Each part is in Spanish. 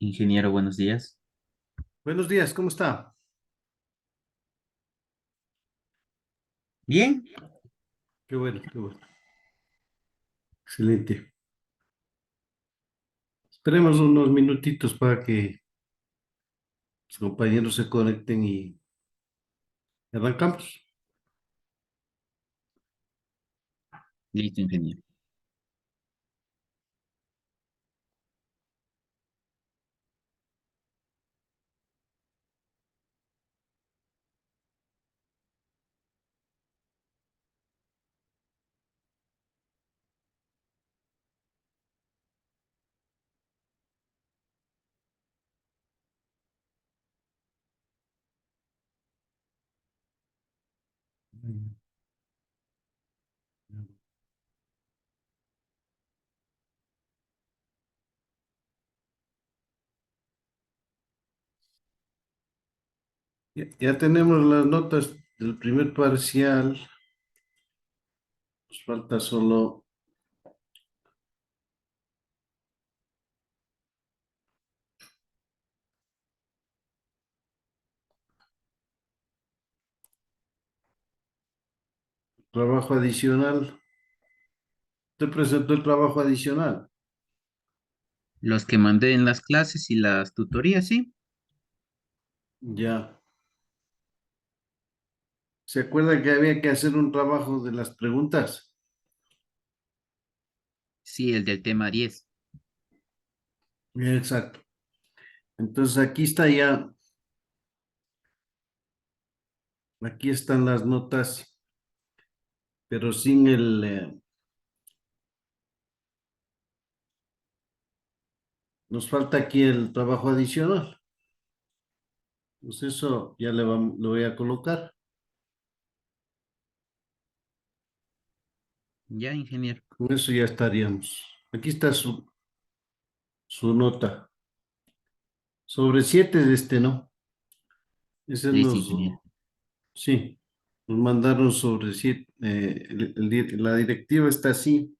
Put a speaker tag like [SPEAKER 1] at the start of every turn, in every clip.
[SPEAKER 1] Ingeniero, buenos días.
[SPEAKER 2] Buenos días, ¿cómo está?
[SPEAKER 1] Bien,
[SPEAKER 2] Qué bueno, qué bueno. Excelente. Esperemos unos minutitos para que los compañeros se conecten y arrancamos.
[SPEAKER 1] listo, ingeniero. Ya tenemos las notas del primer parcial. Nos falta solo trabajo adicional. Te presentó el trabajo adicional. Los que mandé en las clases y las tutorías, sí.
[SPEAKER 2] Ya. ¿Se acuerda que había que hacer un trabajo de las preguntas?
[SPEAKER 1] Sí, el del tema 10.
[SPEAKER 2] Exacto. Entonces aquí está ya, aquí están las notas, pero sin nos falta aquí el trabajo adicional. Pues eso ya lo voy a colocar.
[SPEAKER 1] Ya, ingeniero.
[SPEAKER 2] Con eso ya estaríamos. Aquí está su nota. Sobre 7 de este, ¿no? Ese
[SPEAKER 1] Listo, ingeniero.
[SPEAKER 2] sí, nos mandaron sobre 7. La directiva está así.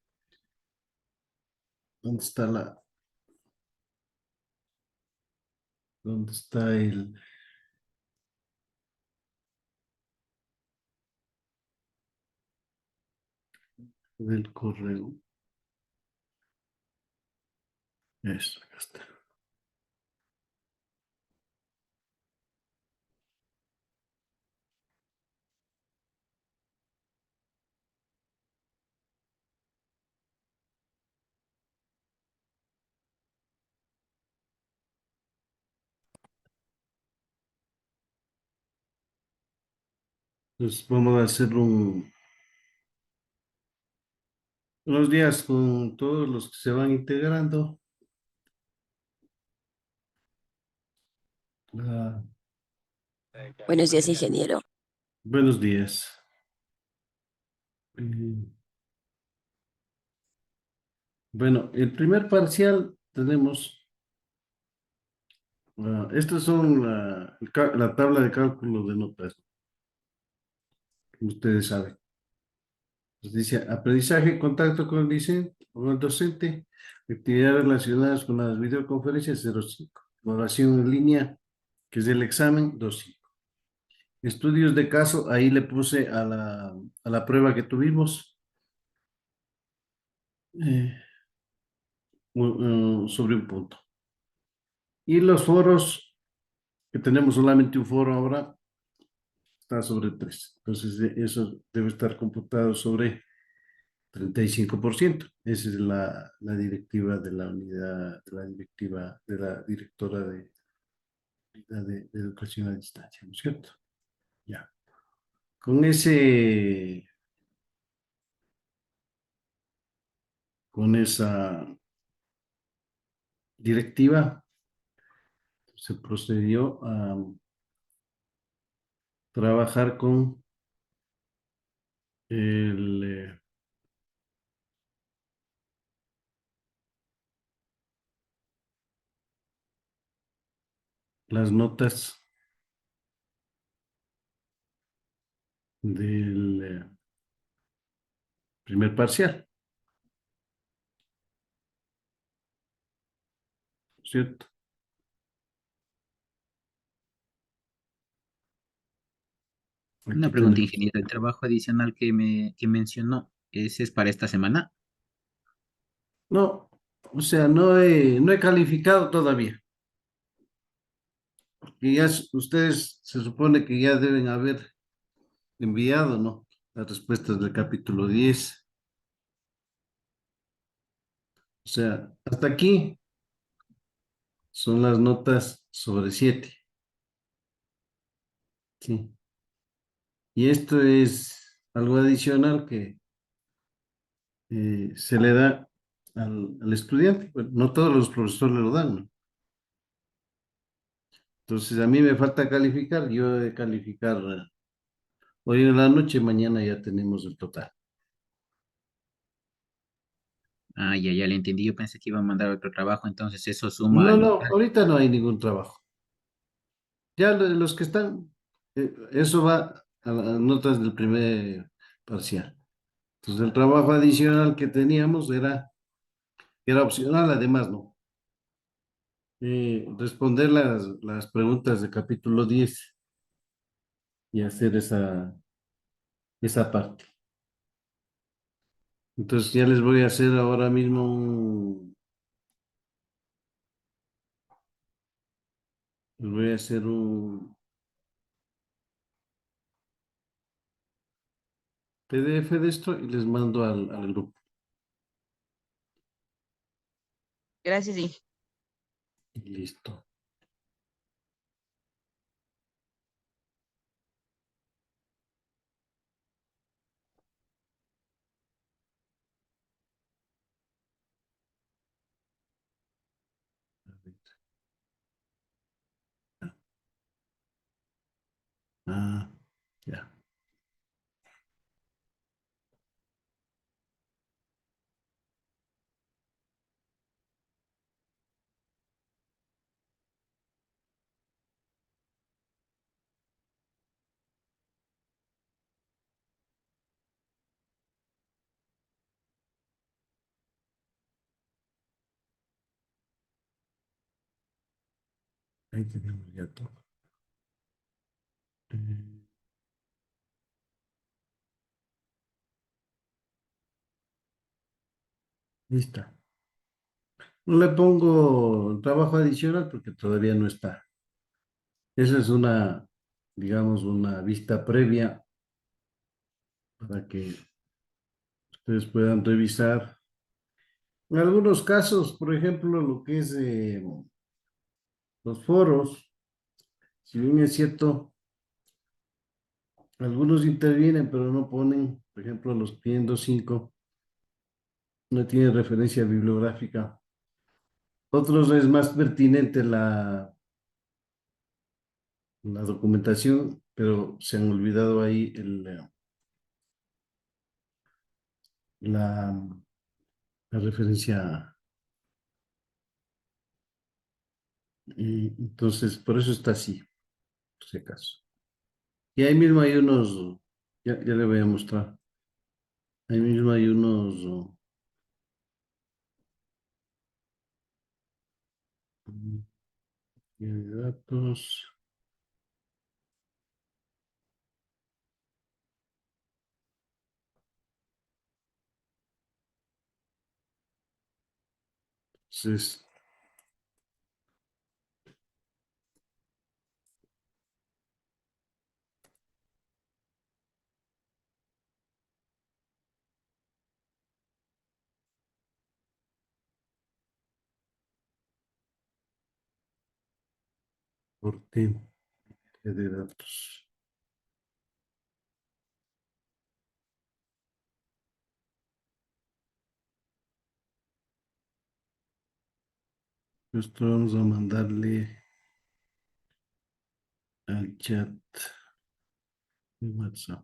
[SPEAKER 2] ¿Dónde está dónde está el correo? Eso, acá está. Entonces vamos a hacer unos días con todos los que se van integrando. Ah,
[SPEAKER 3] Buenos días, ingeniero.
[SPEAKER 2] buenos días. Eh, Bueno, el primer parcial tenemos, estas son la tabla de cálculo de notas, como ustedes saben. Pues dice, aprendizaje, contacto con con el docente, actividades relacionadas con las videoconferencias 0,5. Evaluación en línea, que es el examen, 2,5. Estudios de caso, ahí le puse a la prueba que tuvimos eh, sobre un punto. Y los foros, que tenemos solamente un foro ahora, está sobre 3. Entonces, eso debe estar computado sobre 35%. Esa es la directiva de la unidad, de la directiva de la directora de unidad de educación a distancia, ¿no es cierto? Ya. Con con esa directiva se procedió a trabajar con el, las notas del primer parcial, ¿cierto?
[SPEAKER 1] Una
[SPEAKER 2] Aquí
[SPEAKER 1] pregunta,
[SPEAKER 2] tenemos.
[SPEAKER 1] ingeniero. El trabajo adicional que mencionó, ¿ese es para esta semana?
[SPEAKER 2] No, o sea, no he calificado todavía. Y ya ustedes se supone que ya deben haber enviado, ¿no? Las respuestas del capítulo 10. O sea, hasta aquí son las notas sobre 7. Sí. Y esto es algo adicional que se le da al estudiante. Bueno, no todos los profesores le lo dan, ¿no? Entonces, a mí me falta calificar. Yo he de calificar hoy en la noche, mañana ya tenemos el total.
[SPEAKER 1] Ah, ya le entendí. Yo pensé que iba a mandar otro trabajo, entonces eso suma
[SPEAKER 2] No,
[SPEAKER 1] al
[SPEAKER 2] no,
[SPEAKER 1] total.
[SPEAKER 2] ahorita no hay ningún trabajo. Ya los que están, eso va a las notas del primer parcial. Entonces, el trabajo adicional que teníamos era opcional, además, ¿no? Responder las preguntas de capítulo 10 y hacer esa parte. Entonces, ya les voy a hacer ahora mismo les voy a hacer un PDF de esto y les mando al grupo.
[SPEAKER 4] Gracias, sí.
[SPEAKER 2] Y listo. A ver. Ah, ya. Ahí tenemos ya todo. Eh, Listo. No le pongo trabajo adicional porque todavía no está. Esa es digamos, una vista previa para que ustedes puedan revisar. En algunos casos, por ejemplo, lo que es los foros, si bien es cierto, algunos intervienen, pero no ponen, por ejemplo, los tienen 5 no tienen referencia bibliográfica. Otros es más pertinente la documentación, pero se han olvidado ahí la, la referencia. Y entonces, por eso está así, por si acaso. Y ahí mismo hay unos, ya le voy a mostrar, ahí mismo hay unos datos. Entonces, por tema de datos. Esto vamos a mandarle al chat de WhatsApp.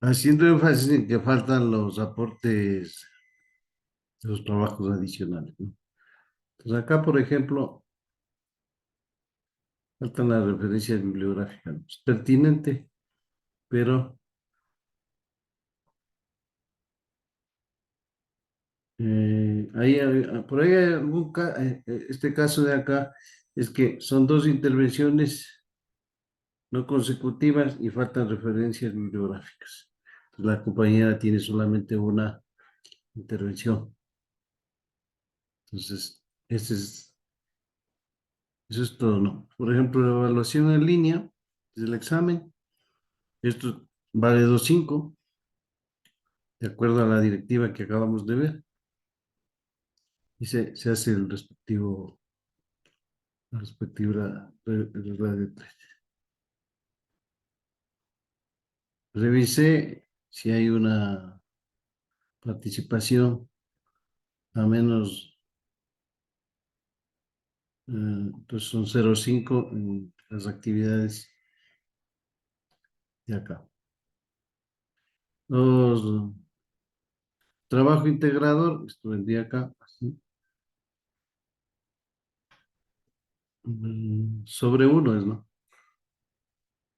[SPEAKER 2] haciendo énfasis en que faltan los aportes de los trabajos adicionales, ¿no? Entonces acá, por ejemplo, faltan las referencias bibliográficas, ¿no? Es pertinente, pero por ahí hay este caso de acá es que son dos intervenciones no consecutivas y faltan referencias bibliográficas. Entonces, la compañera tiene solamente una intervención. Entonces, eso es todo, ¿no? Por ejemplo, la evaluación en línea del examen, esto vale 2.5, de acuerdo a la directiva que acabamos de ver, y se hace el respectivo, la respectiva radio 3. Revisé si hay una participación a menos, entonces son 0.5 en las actividades de acá. Los trabajo integrador, esto vendría acá, así, sobre uno es, ¿no?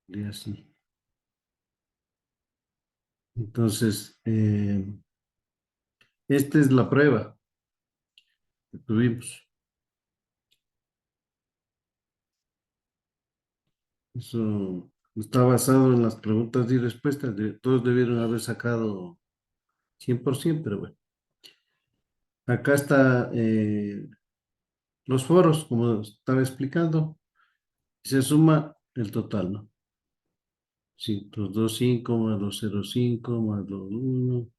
[SPEAKER 2] Y así. Entonces, esta es la prueba que tuvimos. Eso está basado en las preguntas y respuestas. Todos debieron haber sacado 100%, pero bueno. Acá está los foros, como estaba explicando, y se suma el total, ¿no? Sí, los 2.5 más los 0.5 más los 1,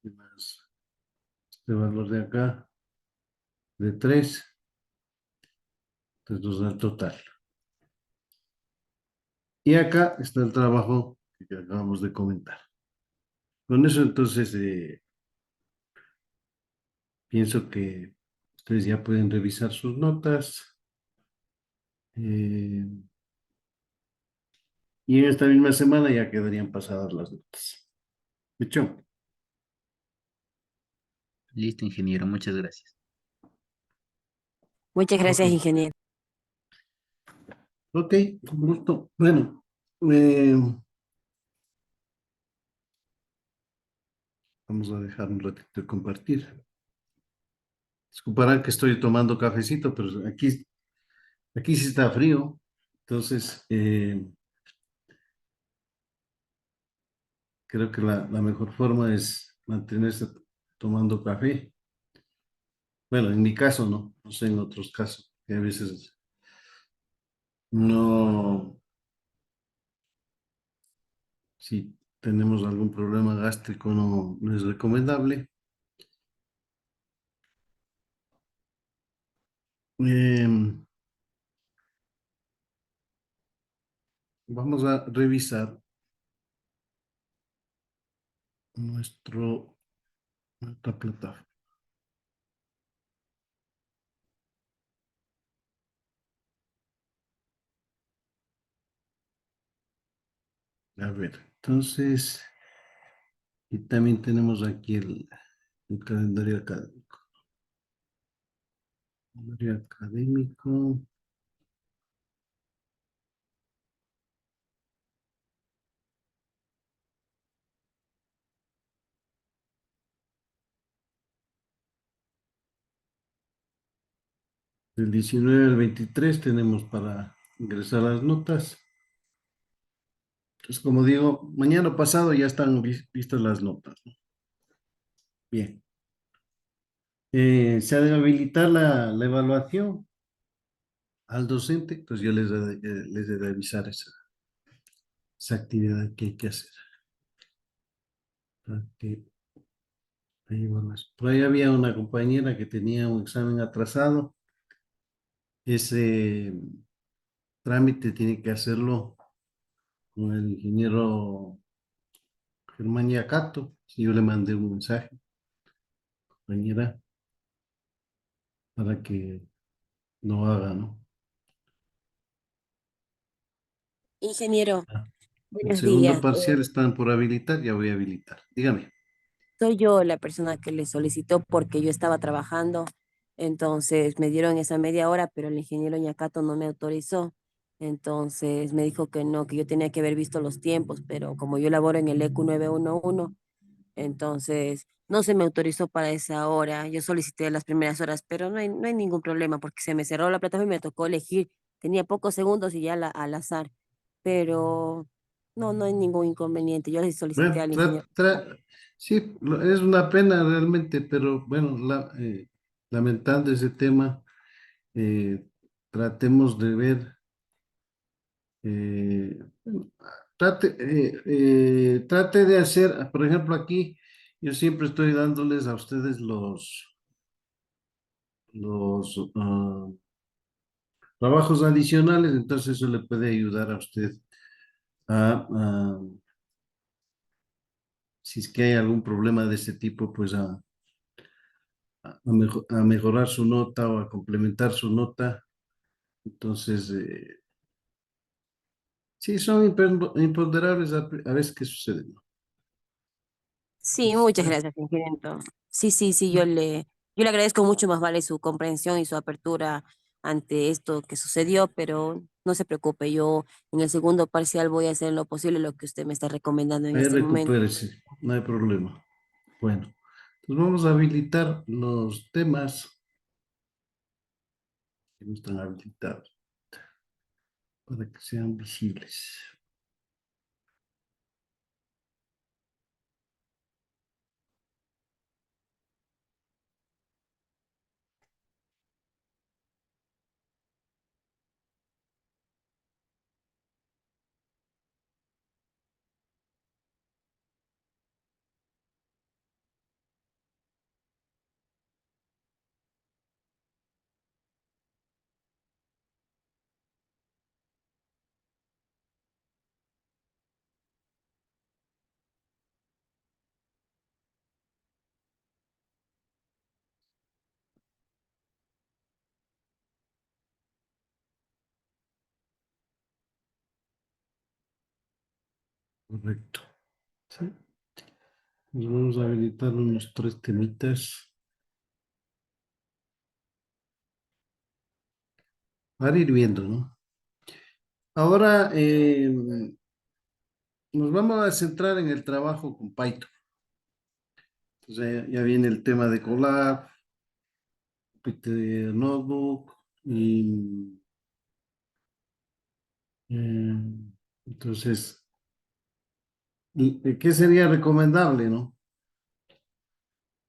[SPEAKER 2] y más este valor de acá, de 3, entonces nos da el total. Y acá está el trabajo que acabamos de comentar. Con eso, entonces, pienso que ustedes ya pueden revisar sus notas. eh, y en esta misma semana ya quedarían pasadas las notas. ¿Hecho?
[SPEAKER 1] Listo, ingeniero, muchas gracias.
[SPEAKER 3] Muchas
[SPEAKER 2] Ok,
[SPEAKER 3] gracias, ingeniero.
[SPEAKER 2] ok, con gusto. Bueno, eh, vamos a dejar un ratito de compartir. Disculparán que estoy tomando cafecito, pero aquí sí está frío. Entonces, creo que la mejor forma es mantenerse tomando café. Bueno, en mi caso no sé en otros casos, que a veces no, si tenemos algún problema gástrico no es recomendable. Em, Vamos a revisar nuestra plataforma. A ver, entonces, y también tenemos aquí el calendario académico. Calendario académico. Del 19 al 23 tenemos para ingresar las notas. Entonces, como digo, mañana pasado ya están vistas las notas, ¿no? Bien. Se ha de habilitar la evaluación al docente, pues yo les he de avisar esa actividad que hay que hacer. Para que ahí vamos. Por ahí había una compañera que tenía un examen atrasado. Ese trámite tiene que hacerlo con el ingeniero Germán Yacato. Si yo le mandé un mensaje, compañera, para que lo haga, ¿no?
[SPEAKER 3] Ingeniero,
[SPEAKER 2] Ah. El
[SPEAKER 3] Buenos
[SPEAKER 2] segundo
[SPEAKER 3] días.
[SPEAKER 2] parcial están por habilitar, ya voy a habilitar. Dígame.
[SPEAKER 3] Soy yo la persona que le solicitó porque yo estaba trabajando. Entonces me dieron esa media hora, pero el ingeniero Ñacato no me autorizó. Entonces me dijo que no, que yo tenía que haber visto los tiempos, pero como yo laboro en el EQ 911, entonces no se me autorizó para esa hora. Yo solicité las primeras horas, pero no hay ningún problema porque se me cerró la plataforma y me tocó elegir. Tenía pocos segundos y ya al azar, pero no hay ningún inconveniente. Yo le solicité
[SPEAKER 2] Bueno,
[SPEAKER 3] al ingeniero.
[SPEAKER 2] sí, es una pena realmente, pero bueno, lamentando ese tema, eh, tratemos de ver, bueno, trate de hacer, por ejemplo, aquí yo siempre estoy dándoles a ustedes los trabajos adicionales, entonces eso le puede ayudar a usted a, si es que hay algún problema de este tipo, pues a mejorar su nota o a complementar su nota. Entonces, sí, son imponderables a veces que suceden, ¿no?
[SPEAKER 3] Sí,
[SPEAKER 2] Entonces,
[SPEAKER 3] muchas gracias, ingeniero. Sí, yo le agradezco mucho, más vale su comprensión y su apertura ante esto que sucedió, pero no se preocupe, yo en el segundo parcial voy a hacer lo posible lo que usted me está recomendando en
[SPEAKER 2] ahí
[SPEAKER 3] este momento.
[SPEAKER 2] recupérese, no hay problema. Bueno, pues vamos a habilitar los temas que no están habilitados para que sean visibles. Correcto. Sí. Nos vamos a habilitar unos tres temitas para ir viendo, ¿no? Ahora nos vamos a centrar en el trabajo con Python. Entonces ya viene el tema de Colab, Jupyter Notebook y eh, entonces, ¿qué sería recomendable, no?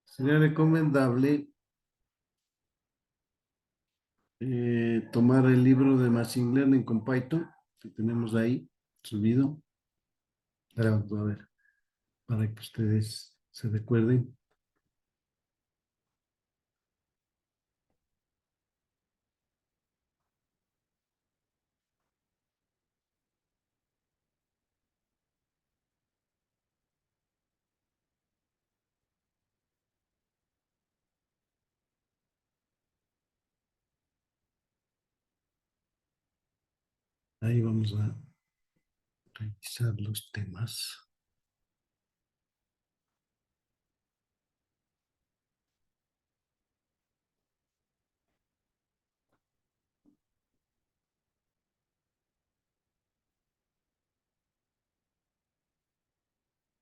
[SPEAKER 2] Sería recomendable tomar el libro de Machine Learning con Python que tenemos ahí subido. Ahora vamos a ver, para que ustedes se recuerden. Ahí vamos a revisar los temas.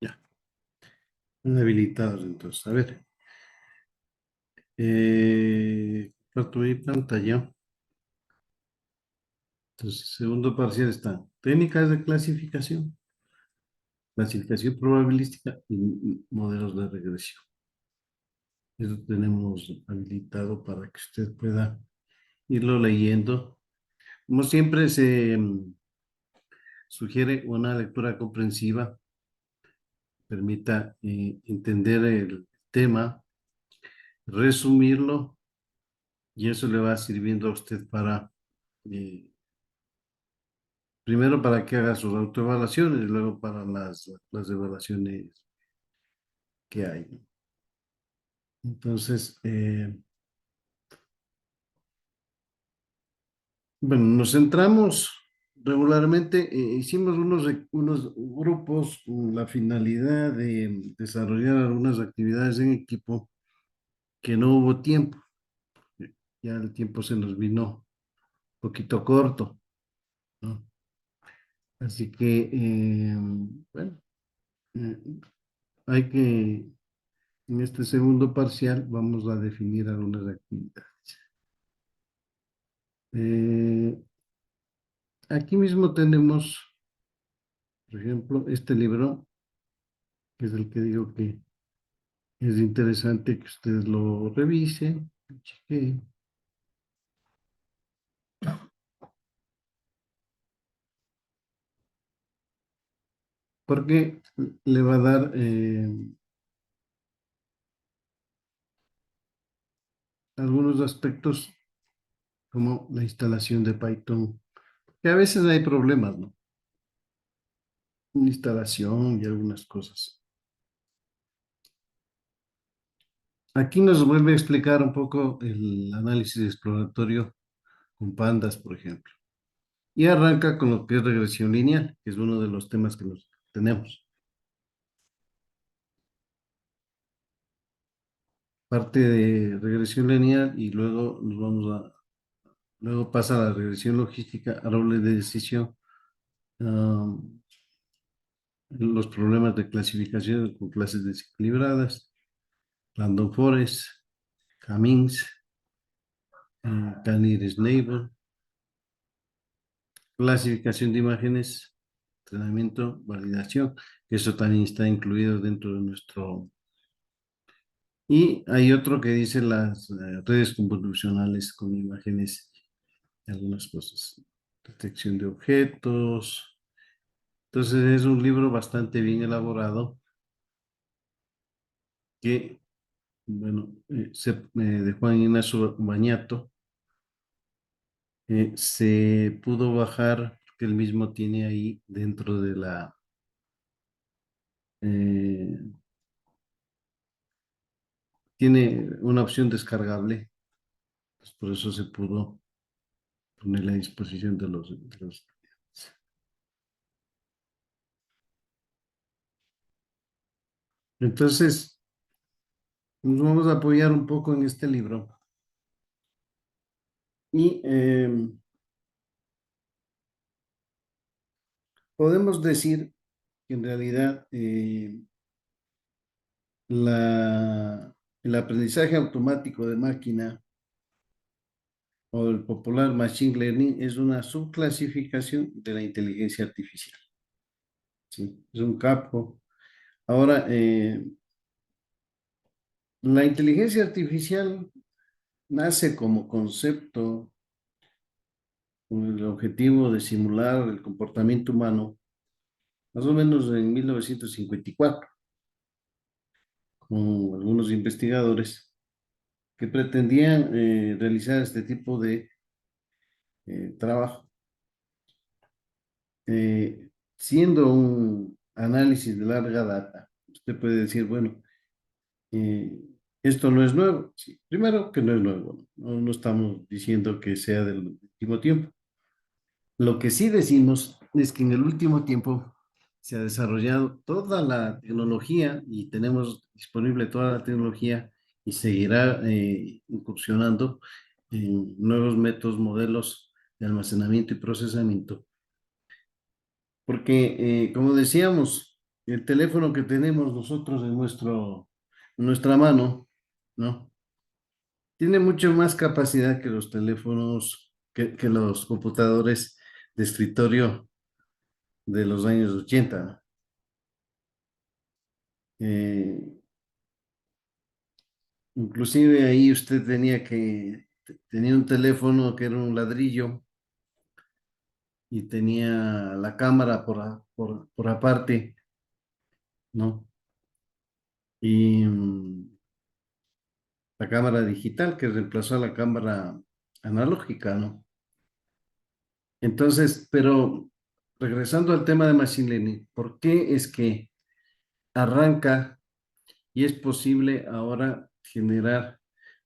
[SPEAKER 2] Ya, están habilitados entonces. A ver, comparto mi pantalla. Entonces, segundo parcial está técnicas de clasificación probabilística y modelos de regresión. Eso tenemos habilitado para que usted pueda irlo leyendo. Como siempre, se sugiere una lectura comprensiva, permita entender el tema, resumirlo, y eso le va sirviendo a usted para, eh, primero para que haga sus autoevaluaciones y luego para las evaluaciones que hay, ¿no? Entonces, bueno, nos centramos. regularmente hicimos unos grupos con la finalidad de desarrollar algunas actividades en equipo que no hubo tiempo. Ya el tiempo se nos vino un poquito corto, ¿no? Así que, bueno, eh, hay que, en este segundo parcial, vamos a definir algunas actividades. Eh, Aquí mismo tenemos, por ejemplo, este libro, que es el que digo que es interesante que ustedes lo revisen, chequen, porque le va a dar algunos aspectos como la instalación de Python, que a veces hay problemas, ¿no? Instalación y algunas cosas. Aquí nos vuelve a explicar un poco el análisis exploratorio con pandas, por ejemplo. Y arranca con lo que es regresión lineal, que es uno de los temas que nos tenemos. Parte de regresión lineal y luego luego pasa a la regresión logística, árboles de decisión, los problemas de clasificación con clases desequilibradas, random forest, K-means, Canary-Snable, clasificación de imágenes, entrenamiento, validación, que eso también está incluido dentro de nuestro. Y hay otro que dice las redes convolucionales con imágenes y algunas cosas. Detección de objetos. Entonces es un libro bastante bien elaborado que, bueno, de Juan Ignacio Bañato, se pudo bajar, que él mismo tiene ahí dentro de eh, tiene una opción descargable, pues por eso se pudo poner a disposición de los estudiantes. Entonces, nos vamos a apoyar un poco en este libro y podemos decir que en realidad el aprendizaje automático de máquina o el popular Machine Learning es una subclasificación de la inteligencia artificial. ¿Sí? Es un campo. Ahora, la inteligencia artificial nace como concepto con el objetivo de simular el comportamiento humano, más o menos en 1954, con algunos investigadores que pretendían realizar este tipo de trabajo, siendo un análisis de larga data. Usted puede decir, bueno, eh, esto no es nuevo. Sí, primero que no es nuevo, no estamos diciendo que sea del último tiempo. Lo que sí decimos es que en el último tiempo se ha desarrollado toda la tecnología y tenemos disponible toda la tecnología y seguirá incursionando en nuevos métodos, modelos de almacenamiento y procesamiento. Porque, como decíamos, el teléfono que tenemos nosotros en nuestra mano, ¿no? Tiene mucho más capacidad que los teléfonos, que los computadores de escritorio de los años 80. Eh, Inclusive ahí usted tenía un teléfono que era un ladrillo y tenía la cámara por aparte, ¿no? Y la cámara digital que reemplazó a la cámara analógica, ¿no? Entonces, pero regresando al tema de Machine Learning, ¿por qué es que arranca y es posible ahora generar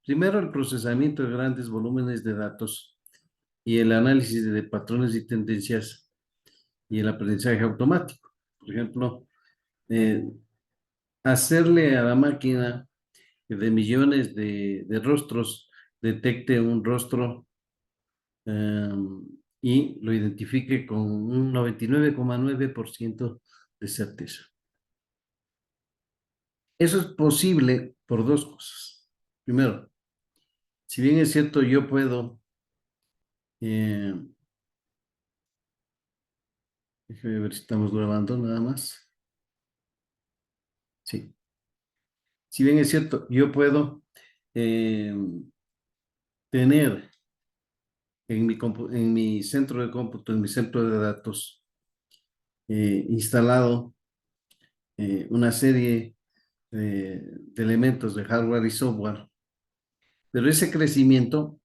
[SPEAKER 2] primero el procesamiento de grandes volúmenes de datos y el análisis de patrones y tendencias y el aprendizaje automático. Por ejemplo, eh, hacerle a la máquina que de millones de rostros detecte un rostro eh, y lo identifique con un 99,9% de certeza. Eso es posible por dos cosas. Primero, si bien es cierto, yo puedo, eh, déjame ver si estamos grabando nada más. Sí. Si bien es cierto, yo puedo eh, tener en mi centro de cómputo, en mi centro de datos, instalado una serie de elementos de hardware y software, pero ese crecimiento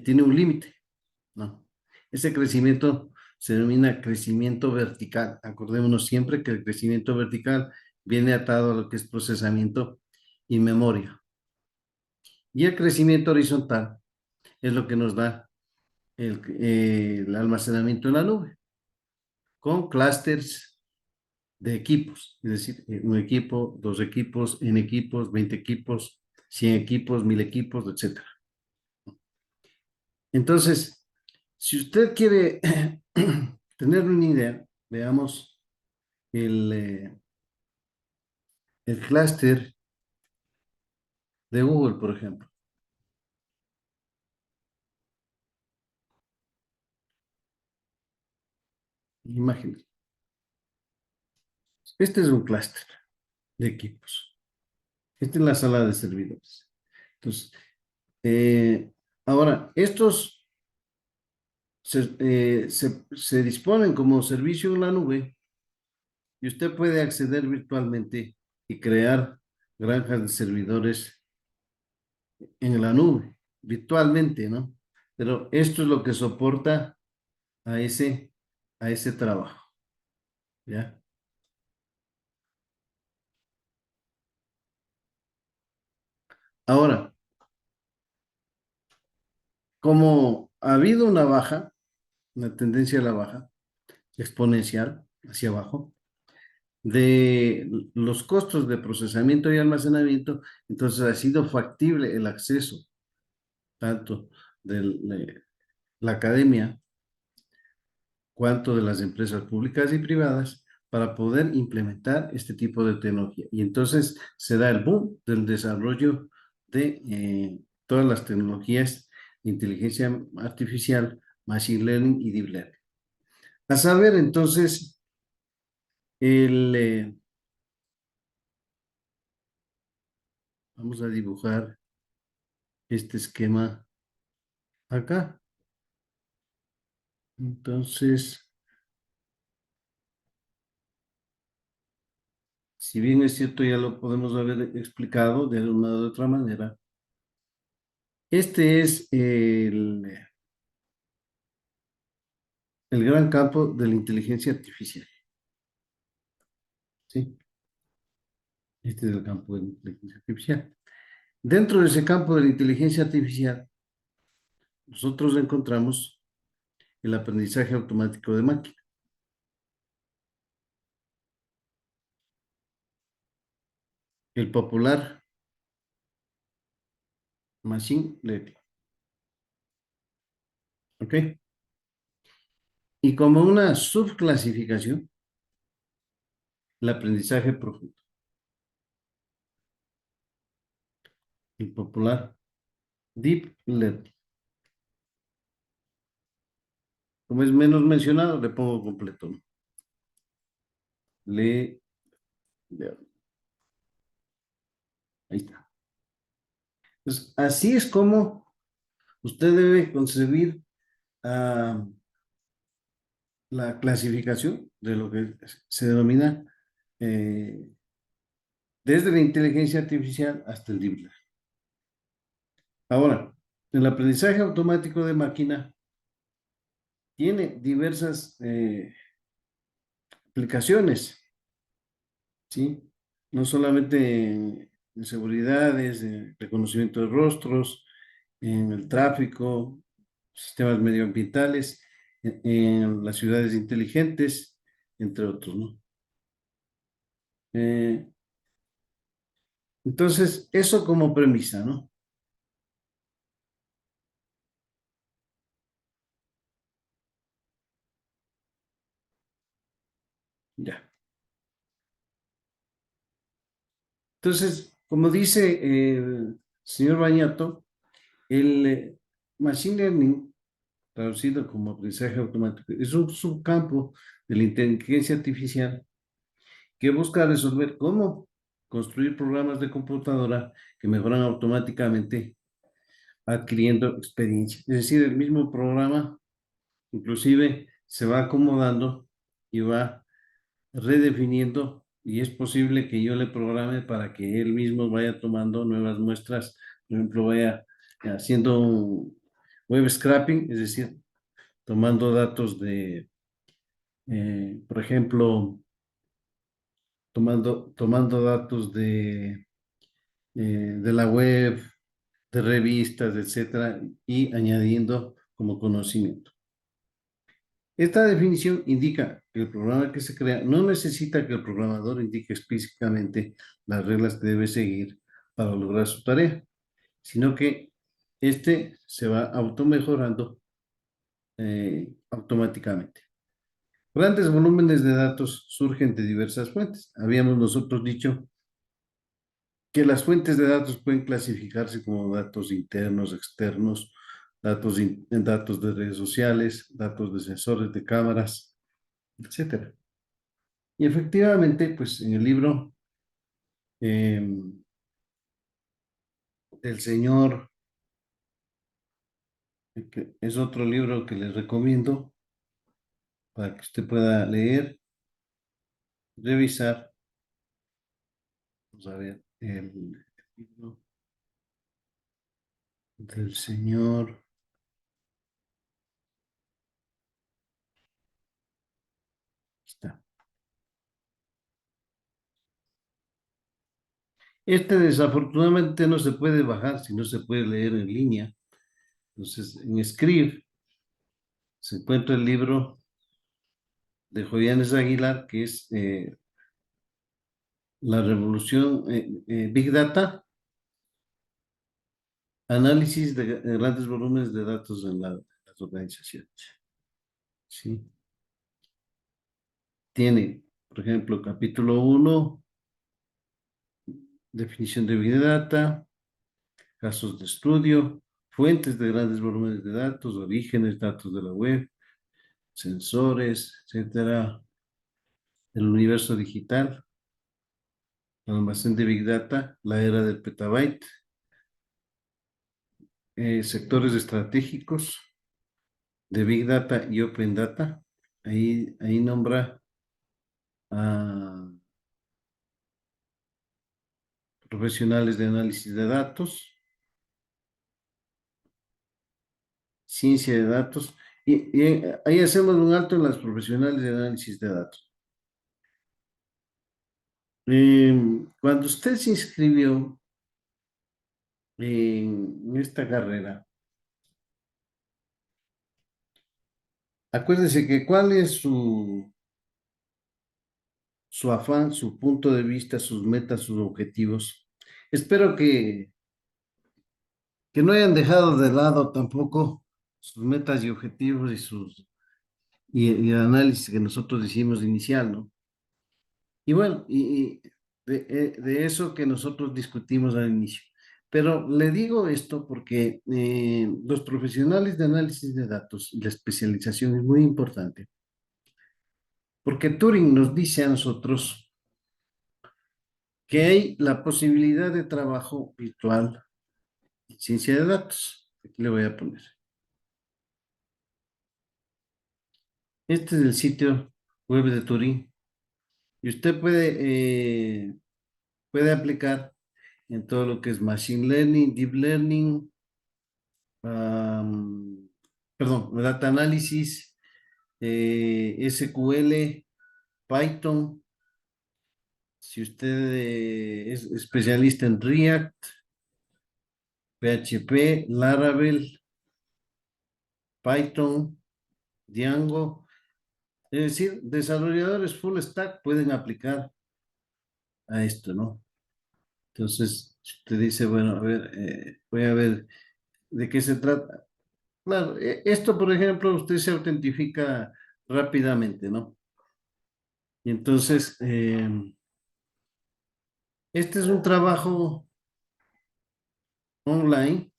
[SPEAKER 2] tiene un límite, ¿no? Ese crecimiento se denomina crecimiento vertical. Acordémonos siempre que el crecimiento vertical viene atado a lo que es procesamiento y memoria. Y el crecimiento horizontal es lo que nos da el almacenamiento en la nube, con clústeres de equipos, es decir, un equipo, dos equipos, n equipos, 20 equipos, 100 equipos, 1000 equipos, etcétera. Entonces, si usted quiere tener una idea, veamos el clúster de Google, por ejemplo. Imagínense. Este es un clúster de equipos. Esta es la sala de servidores. Entonces, ahora, estos se disponen como servicio en la nube y usted puede acceder virtualmente y crear granjas de servidores en la nube, virtualmente, ¿no? Pero esto es lo que soporta a ese trabajo, ¿ya? Ahora, como ha habido una tendencia a la baja, exponencial hacia abajo, de los costos de procesamiento y almacenamiento, entonces ha sido factible el acceso tanto de la academia cuanto de las empresas públicas y privadas para poder implementar este tipo de tecnología. Y entonces se da el boom del desarrollo de todas las tecnologías de inteligencia artificial, machine learning y deep learning. A saber, entonces, vamos a dibujar este esquema acá. Entonces, si bien es cierto, ya lo podemos haber explicado de una u otra manera, este es el gran campo de la inteligencia artificial. ¿Sí? Este es el campo de la inteligencia artificial. Dentro de ese campo de la inteligencia artificial, nosotros encontramos el aprendizaje automático de máquina. El popular machine learning. ¿Ok? Y como una subclasificación, el aprendizaje profundo. El popular deep learning. Como es menos mencionado, le pongo completo, ¿no? Le, ahí está. Entonces, así es como usted debe concebir la clasificación de lo que se denomina desde la inteligencia artificial hasta el deep learning. Ahora, el aprendizaje automático de máquina tiene diversas aplicaciones, ¿sí? No solamente en seguridades, en reconocimiento de rostros, en el tráfico, sistemas medioambientales, en las ciudades inteligentes, entre otros, ¿no? Entonces, eso como premisa, ¿no? Ya. Entonces, como dice el señor Bañato, el Machine Learning, traducido como aprendizaje automático, es un subcampo de la inteligencia artificial que busca resolver cómo construir programas de computadora que mejoran automáticamente adquiriendo experiencia. Es decir, el mismo programa inclusive se va acomodando y va redefiniendo y es posible que yo le programe para que él mismo vaya tomando nuevas muestras, por ejemplo, vaya haciendo un web scraping, es decir, tomando datos de, por ejemplo, tomando datos de la web, de revistas, etcétera, y añadiendo como conocimiento. Esta definición indica que el programa que se crea no necesita que el programador indique explícitamente las reglas que debe seguir para lograr su tarea, sino que este se va automejorando automáticamente. Grandes volúmenes de datos surgen de diversas fuentes. Habíamos nosotros dicho que las fuentes de datos pueden clasificarse como datos internos, externos, datos de redes sociales, datos de sensores de cámaras, etcétera. Y efectivamente, pues en el libro eh, del señor, que es otro libro que les recomiendo para que usted pueda leer, revisar. Vamos a ver, el libro del señor. Está. Este desafortunadamente no se puede bajar, si no se puede leer en línea. Entonces, en Scribe se encuentra el libro de Joyanes Aguilar, que es La Revolución Big Data, análisis de grandes volúmenes de datos en las organizaciones. ¿Sí? Tiene, por ejemplo, capítulo 1, definición de Big Data, casos de estudio, fuentes de grandes volúmenes de datos, orígenes, datos de la web, sensores, etcétera, el universo digital, almacén de Big Data, la era del petabyte, sectores estratégicos de Big Data y Open Data. Ahí nombra a profesionales de análisis de datos, ciencia de datos, y ahí hacemos un alto en las profesionales de análisis de datos. Cuando usted se inscribió en esta carrera, acuérdese que cuál es su afán, su punto de vista, sus metas, sus objetivos. Espero que no hayan dejado de lado tampoco sus metas y objetivos y el análisis que nosotros hicimos inicial, ¿no? Y bueno, de eso que nosotros discutimos al inicio. Pero le digo esto porque los profesionales de análisis de datos y la especialización es muy importante. Porque Turing nos dice a nosotros que hay la posibilidad de trabajo virtual en ciencia de datos. Aquí le voy a poner. Este es el sitio web de Turing. Y usted puede aplicar en todo lo que es Machine Learning, Deep Learning, perdón, Data Analysis, SQL, Python. Si usted es especialista en React, PHP, Laravel, Python, Django, Es decir, desarrolladores full stack pueden aplicar a esto, ¿no? Entonces, si usted dice, bueno, a ver, voy a ver de qué se trata. Claro, esto, por ejemplo, usted se autentifica rápidamente, ¿no? Y entonces, este es un trabajo online,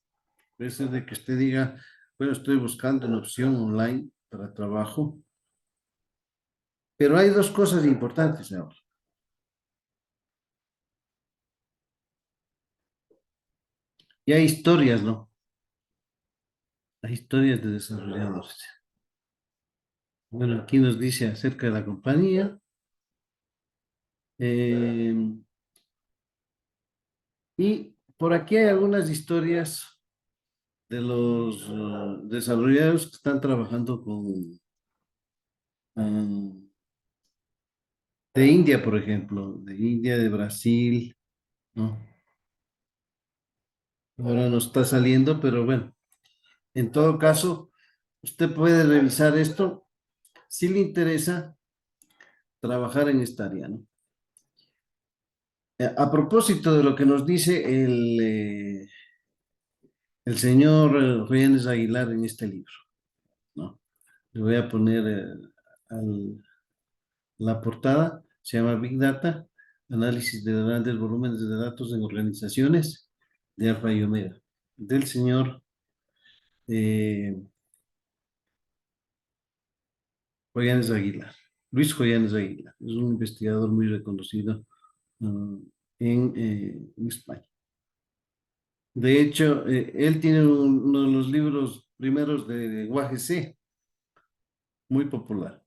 [SPEAKER 2] eso de que usted diga, bueno, estoy buscando una opción online para trabajo, pero hay dos cosas importantes ahora. Y hay historias, ¿no? Hay historias de desarrolladores. Bueno, aquí nos dice acerca de la compañía. eh, y por aquí hay algunas historias de los desarrolladores que están trabajando con de India, por ejemplo, de India, de Brasil, ¿no? Ahora no está saliendo, pero bueno, en todo caso, usted puede revisar esto si le interesa trabajar en esta área, ¿no? A propósito de lo que nos dice el señor Reyes Aguilar en este libro, ¿no? Le voy a poner la portada, se llama Big Data, análisis de grandes volúmenes de datos en organizaciones de Alfa y Omega, del señor eh, Joyanes Aguilar, Luis Joyanes Aguilar, es un investigador muy reconocido en España. De hecho, él tiene uno de los libros primeros de lenguaje C, muy popular.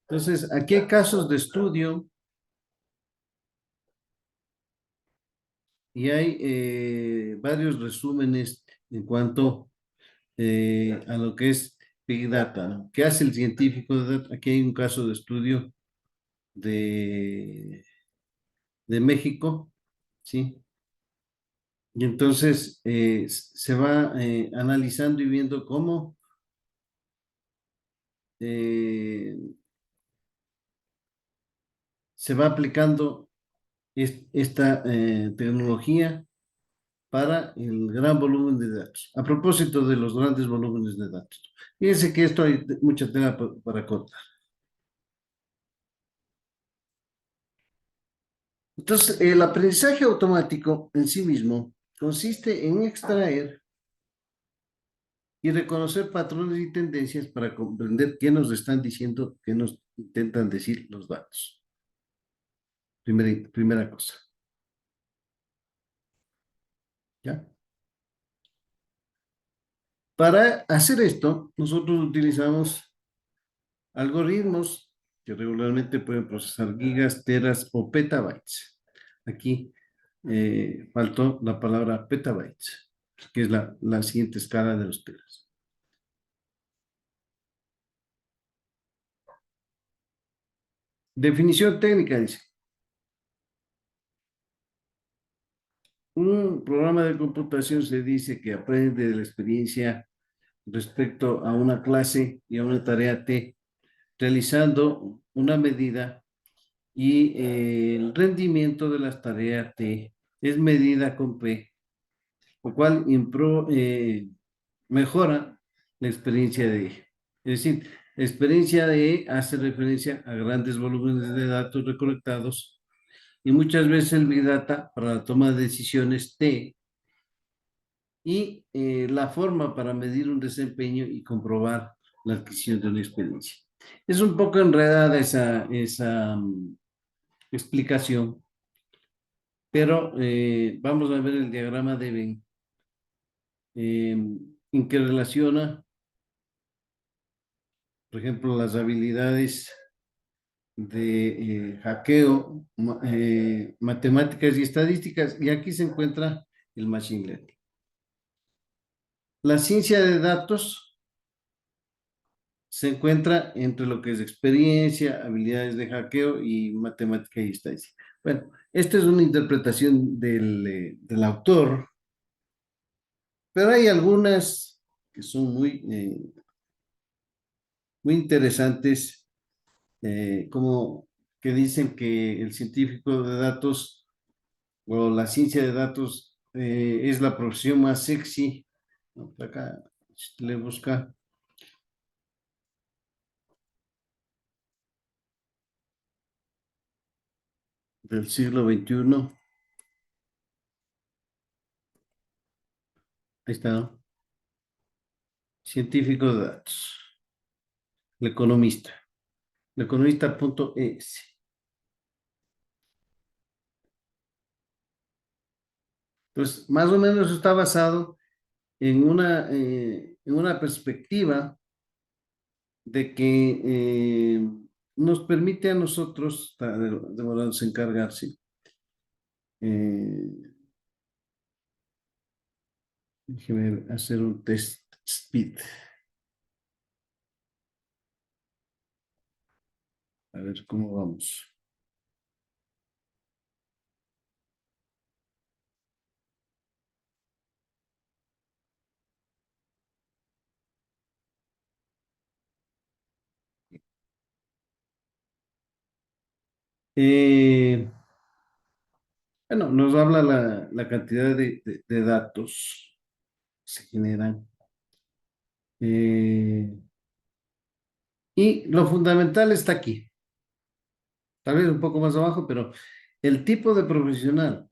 [SPEAKER 2] Entonces, aquí hay casos de estudio y hay varios resúmenes en cuanto a lo que es Big Data, ¿no? ¿Qué hace el científico de data? Aquí hay un caso de estudio de, de México, ¿sí? Y entonces se va analizando y viendo cómo eh, se va aplicando esta tecnología para el gran volumen de datos. A propósito de los grandes volúmenes de datos. Fíjense que esto hay mucha tela para cortar. Entonces, el aprendizaje automático en sí mismo consiste en extraer y reconocer patrones y tendencias para comprender qué nos están diciendo, qué nos intentan decir los datos. Primera cosa. ¿Ya? Para hacer esto, nosotros utilizamos algoritmos que regularmente pueden procesar gigas, teras o petabytes. Aquí faltó la palabra petabytes, que es la siguiente escala de los teras. Definición técnica dice: un programa de computación se dice que aprende de la experiencia respecto a una clase y a una tarea T, realizando una medida y el rendimiento de las tareas T es medida con P, lo cual mejora la experiencia de E. Es decir, la experiencia de E hace referencia a grandes volúmenes de datos recolectados y muchas veces el Big Data para la toma de decisiones T y la forma para medir un desempeño y comprobar la adquisición de una experiencia. Es un poco enredada esa explicación, pero vamos a ver el diagrama de Venn, en que relaciona, por ejemplo, las habilidades de hackeo, matemáticas y estadísticas, y aquí se encuentra el Machine Learning. La ciencia de datos se encuentra entre lo que es experiencia, habilidades de hackeo y matemática y estadística. Bueno, esta es una interpretación del autor, pero hay algunas que son muy muy interesantes, como que dicen que el científico de datos o la ciencia de datos es la profesión más sexy. ¿No? Acá si usted le busca del siglo XXI. Ahí está, ¿no? Científico de datos, el economista, el economista.es. Entonces, más o menos está basado en una perspectiva de que nos permite a nosotros, está demorándose en cargarse, eh, déjeme hacer un test speed, a ver cómo vamos. Eh, bueno, nos habla la cantidad de datos que se generan. Eh, y lo fundamental está aquí, tal vez un poco más abajo, pero el tipo de profesional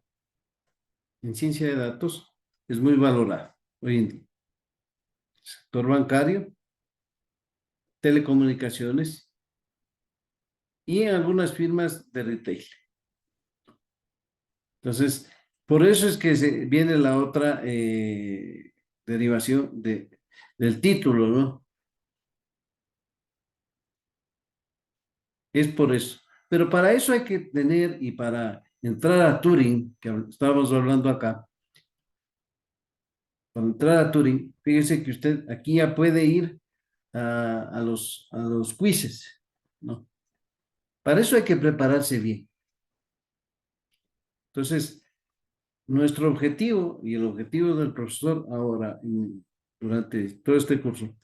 [SPEAKER 2] en ciencia de datos es muy valorado hoy en día. Sector bancario, telecomunicaciones y en algunas firmas de retail. Entonces, por eso es que viene la otra derivación del título, ¿no? Es por eso. Pero para eso hay que tener, y para entrar a Turing, que estábamos hablando acá, para entrar a Turing, fíjese que usted aquí ya puede ir a los quizzes, ¿no? Para eso hay que prepararse bien. Entonces, nuestro objetivo y el objetivo del profesor ahora, durante todo este curso,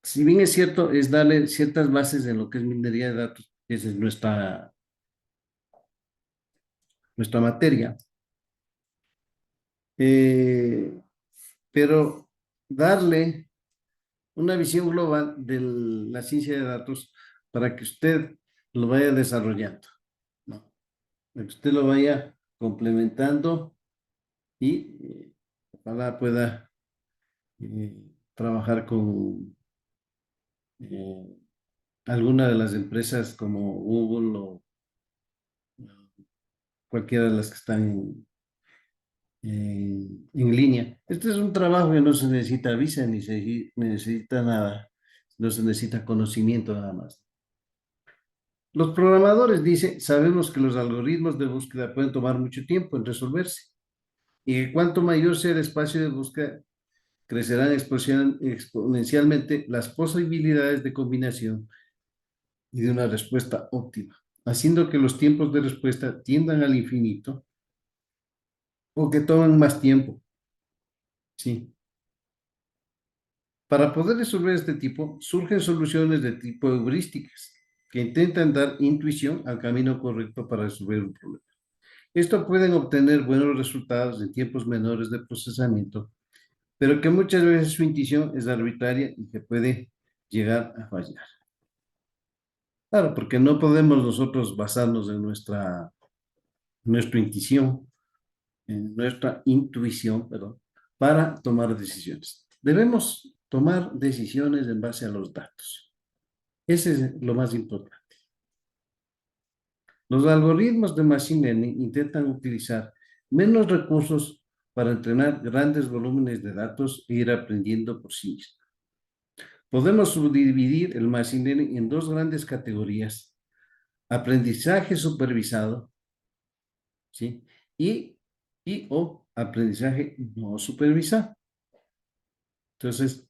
[SPEAKER 2] si bien es cierto, es darle ciertas bases en lo que es minería de datos, esa es nuestra materia, eh, pero darle una visión global de la ciencia de datos para que usted lo vaya desarrollando, ¿no? Para que usted lo vaya complementando y ojalá pueda trabajar con eh, alguna de las empresas como Google o cualquiera de las que están en línea. Este es un trabajo que no se necesita visa ni se necesita nada, no se necesita conocimiento nada más. Los programadores, dice, sabemos que los algoritmos de búsqueda pueden tomar mucho tiempo en resolverse y que cuanto mayor sea el espacio de búsqueda, crecerán exponencialmente las posibilidades de combinación y de una respuesta óptima, haciendo que los tiempos de respuesta tiendan al infinito o que tomen más tiempo. Sí. Para poder resolver este tipo, surgen soluciones de tipo heurísticas, que intentan dar intuición al camino correcto para resolver un problema. Esto pueden obtener buenos resultados en tiempos menores de procesamiento, pero que muchas veces su intuición es arbitraria y que puede llegar a fallar. Claro, porque no podemos nosotros basarnos en nuestra intuición, perdón, para tomar decisiones. Debemos tomar decisiones en base a los datos. Ese es lo más importante. Los algoritmos de Machine Learning intentan utilizar menos recursos para entrenar grandes volúmenes de datos e ir aprendiendo por sí mismos. Podemos subdividir el Machine Learning en dos grandes categorías: aprendizaje supervisado, ¿sí? Y o aprendizaje no supervisado. Entonces,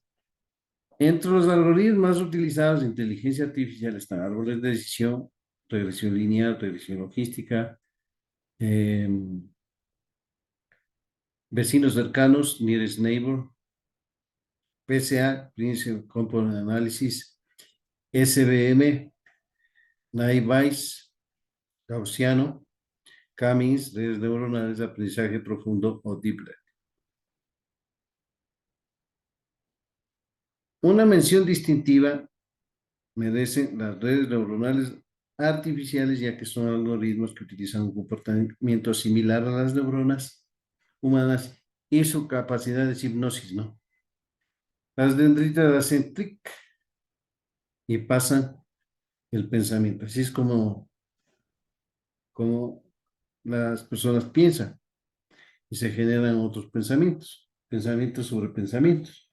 [SPEAKER 2] entre los algoritmos más utilizados de inteligencia artificial están árboles de decisión, regresión lineal, regresión logística, eh, vecinos cercanos, nearest neighbor, PCA, Principal Component Analysis, SVM, Naive-Bayes, Gaussiano, Cummings, redes neuronales de aprendizaje profundo o Deep Learning. Una mención distintiva merecen las redes neuronales artificiales, ya que son algoritmos que utilizan un comportamiento similar a las neuronas humanas y su capacidad de hipnosis, ¿no? Las dendritas hacen clic y pasan el pensamiento. Así es como las personas piensan y se generan otros pensamientos, pensamientos sobre pensamientos.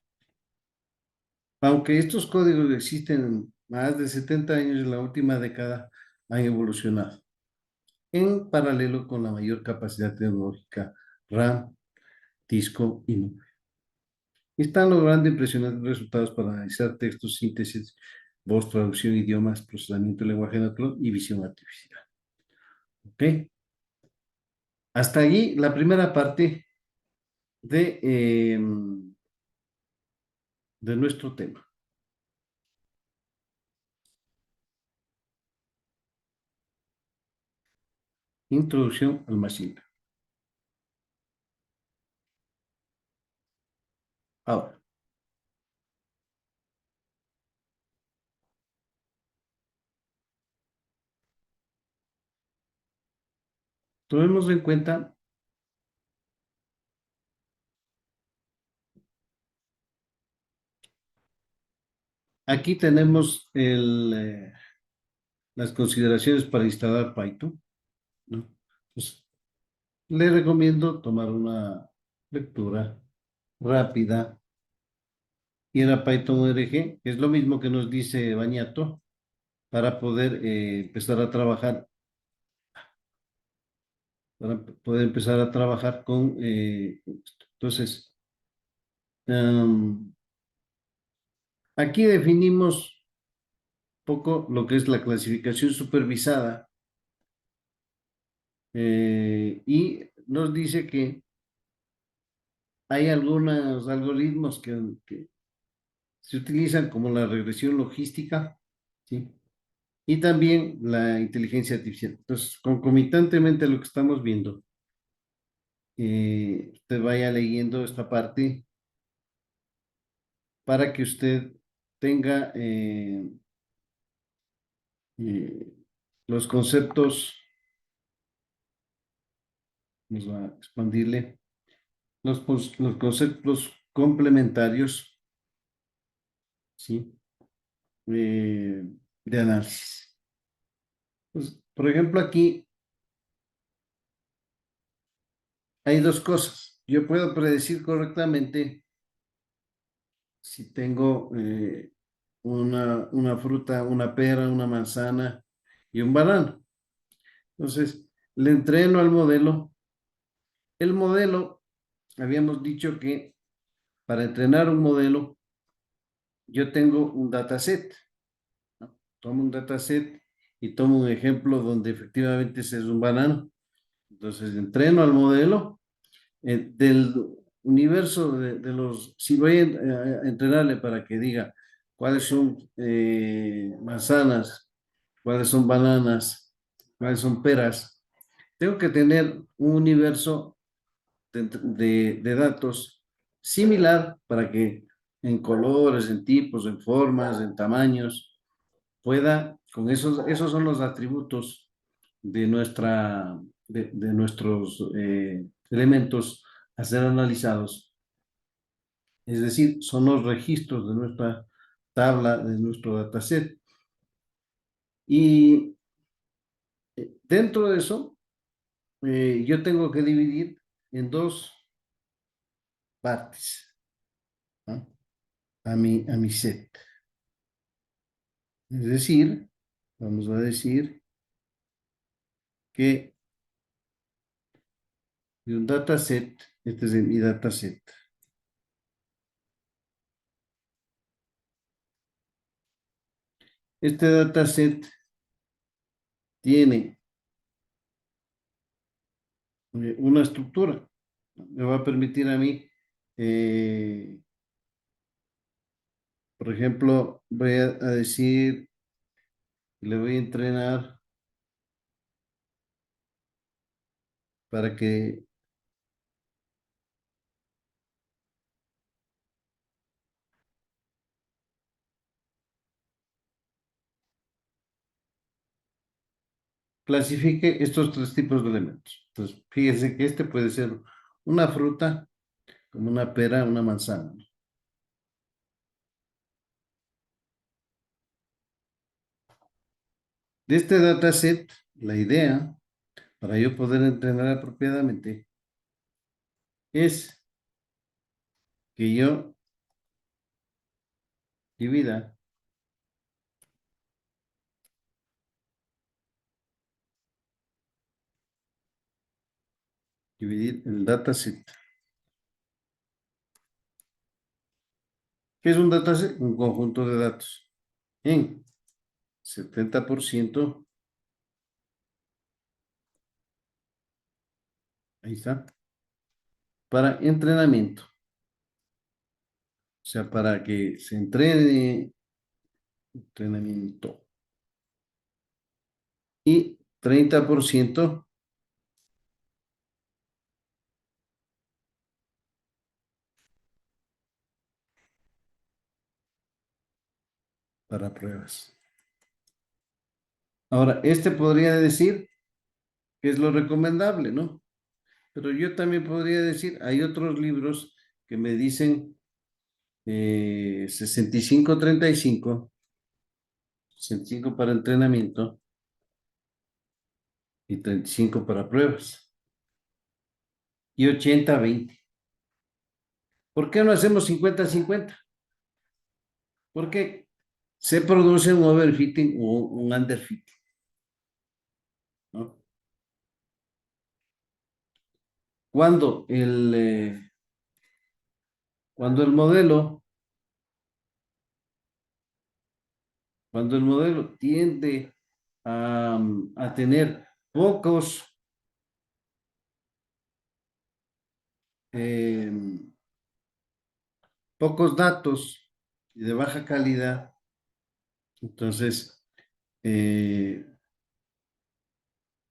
[SPEAKER 2] Aunque estos códigos existen más de 70 años, en la última década han evolucionado en paralelo con la mayor capacidad tecnológica RAM, disco y nube. Están logrando impresionantes resultados para analizar textos, síntesis, voz, traducción, idiomas, procesamiento de lenguaje natural y visión artificial. ¿Ok? Hasta allí la primera parte de nuestro tema. Introducción al machine learning. Ahora, tomemos en cuenta aquí tenemos las consideraciones para instalar Python, ¿no? Pues, le recomiendo tomar una lectura rápida, ir a Python.org, que es lo mismo que nos dice Bañato, para poder empezar a trabajar, con esto. Entonces, aquí definimos poco lo que es la clasificación supervisada y nos dice que hay algunos algoritmos que se utilizan como la regresión logística, ¿sí? Y también la inteligencia artificial. Entonces, concomitantemente a lo que estamos viendo, usted vaya leyendo esta parte para que usted tenga eh, los conceptos, vamos a expandirle, los conceptos complementarios, ¿sí? De análisis. Pues, por ejemplo, aquí hay dos cosas. Yo puedo predecir correctamente si tengo una fruta, una pera, una manzana y un banano. Entonces, le entreno al modelo. El modelo, habíamos dicho que para entrenar un modelo, yo tengo un dataset, ¿no? Tomo un dataset y tomo un ejemplo donde efectivamente ese es un banano. Entonces, entreno al modelo del universo de los, si voy a entrenarle para que diga cuáles son manzanas, cuáles son bananas, cuáles son peras, tengo que tener un universo de datos similar para que en colores, en tipos, en formas, en tamaños, pueda, con esos son los atributos de nuestros elementos a ser analizados. Es decir, son los registros de nuestra tabla, de nuestro dataset. Y dentro de eso, yo tengo que dividir en dos partes, ¿no? A mi set. Es decir, vamos a decir que de un dataset, este es mi dataset. Este dataset tiene una estructura. Me va a permitir a mí por ejemplo, voy a decir, le voy a entrenar para que clasifique estos tres tipos de elementos. Entonces, fíjense que este puede ser una fruta, como una pera, una manzana. De este dataset, la idea, para yo poder entrenar apropiadamente, es que yo divida dividir el dataset. ¿Qué es un dataset? Un conjunto de datos. En 70%, ahí está, para entrenamiento. O sea, para que se entrene, entrenamiento. Y 30% para pruebas. Ahora, este podría decir que es lo recomendable, ¿no? Pero yo también podría decir, hay otros libros que me dicen 65-35, 65 para entrenamiento y 35 para pruebas. Y 80-20. ¿Por qué no hacemos 50-50? Porque se produce un overfitting o un underfitting, ¿no? Cuando cuando el modelo, cuando el modelo tiende a tener eh, pocos datos y de baja calidad, entonces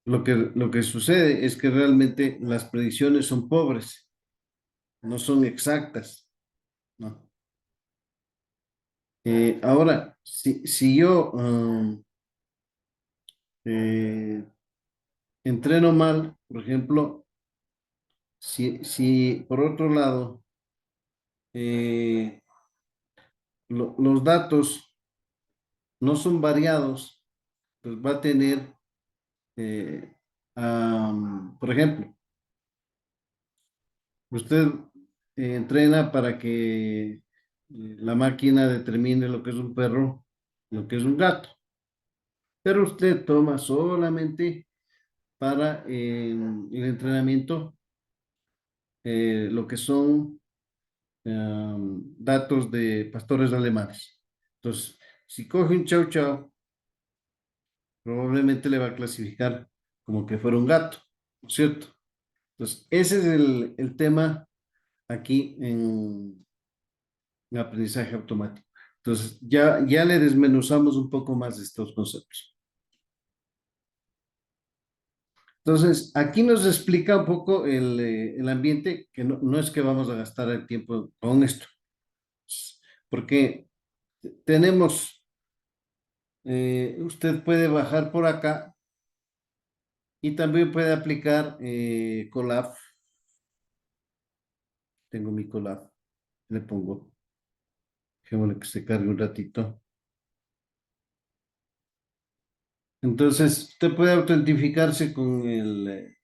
[SPEAKER 2] lo que sucede es que realmente las predicciones son pobres, no son exactas, ¿no? Ahora, si yo eh, entreno mal, por ejemplo, si por otro lado eh, los datos no son variados, pues va a tener, eh, por ejemplo, usted entrena para que la máquina determine lo que es un perro, lo que es un gato, pero usted toma solamente para el entrenamiento lo que son datos de pastores alemanes. Entonces, si coge un chau chau, probablemente le va a clasificar como que fuera un gato, ¿no es cierto? Entonces, ese es el tema aquí en aprendizaje automático. Entonces, ya le desmenuzamos un poco más de estos conceptos. Entonces, aquí nos explica un poco el ambiente, que no es que vamos a gastar el tiempo con esto, porque tenemos, usted puede bajar por acá y también puede aplicar Colab. Tengo mi Colab, le pongo, dejémosle que se cargue un ratito. Entonces, usted puede autentificarse con el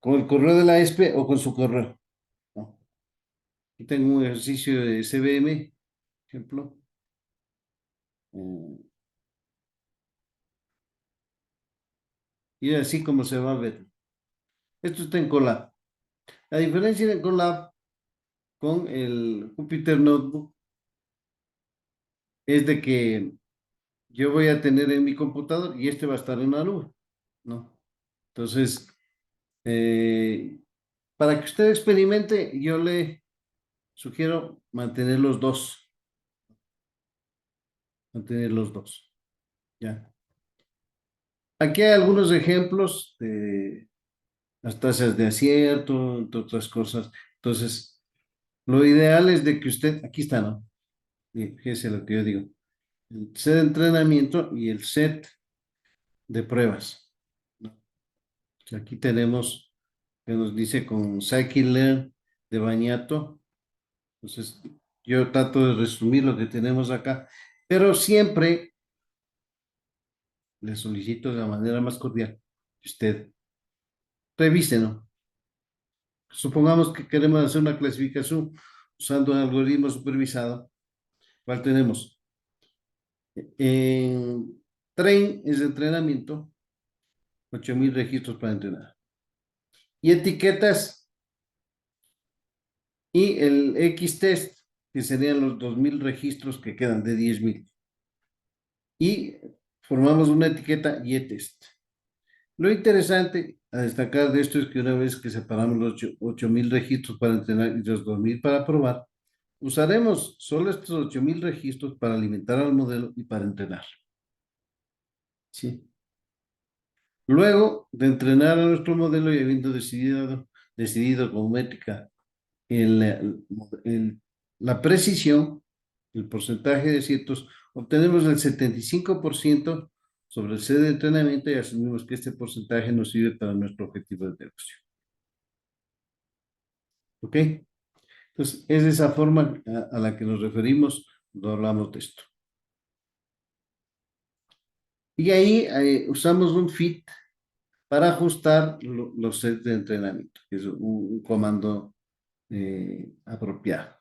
[SPEAKER 2] correo de la ESPE o con su correo, ¿no? Aquí tengo un ejercicio de CBM, ejemplo. eh, y así como se va a ver. Esto está en Colab. La diferencia de Colab con el Jupyter Notebook es de que yo voy a tener en mi computador y este va a estar en la nube, ¿no? Entonces, eh, para que usted experimente, yo le sugiero mantener los dos. Mantener los dos. ¿Ya? Aquí hay algunos ejemplos de las tasas de acierto, entre otras cosas. Entonces, lo ideal es de que usted, aquí está, ¿no? Fíjese lo que yo digo. El set de entrenamiento y el set de pruebas, ¿no? Aquí tenemos que nos dice con Scikit-Learn de Bañato. Entonces, yo trato de resumir lo que tenemos acá, pero siempre le solicito de la manera más cordial que usted revise, ¿no? Supongamos que queremos hacer una clasificación usando un algoritmo supervisado. ¿Cuál tenemos? En train es de entrenamiento, 8.000 registros para entrenar. Y etiquetas y el X-test, que serían los 2.000 registros que quedan de 10.000. Y formamos una etiqueta Y-test. Lo interesante a destacar de esto es que una vez que separamos los 8.000 registros para entrenar y los 2.000 para probar, usaremos solo estos 8.000 registros para alimentar al modelo y para entrenar. ¿Sí? Luego de entrenar a nuestro modelo y habiendo decidido con métrica la precisión, el porcentaje de aciertos, obtenemos el 75% sobre el set de entrenamiento y asumimos que este porcentaje nos sirve para nuestro objetivo de negocio. ¿Ok? Entonces, es de esa forma a la que nos referimos cuando hablamos de esto. Y ahí usamos un fit para ajustar los sets de entrenamiento, que es un comando apropiado.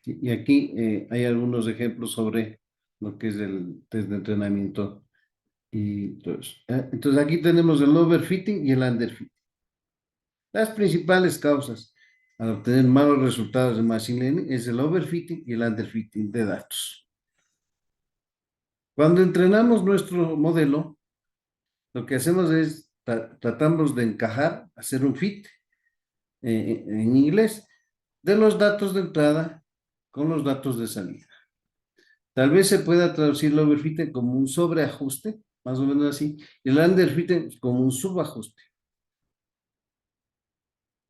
[SPEAKER 2] Y aquí hay algunos ejemplos sobre lo que es el test de entrenamiento y todo eso. Entonces aquí tenemos el overfitting y el underfitting. Las principales causas al obtener malos resultados de Machine Learning es el overfitting y el underfitting de datos. Cuando entrenamos nuestro modelo, lo que hacemos es tratamos de encajar, hacer un fit en inglés de los datos de entrada con los datos de salida. Tal vez se pueda traducir el overfitting como un sobreajuste, más o menos así, y el underfitting como un subajuste.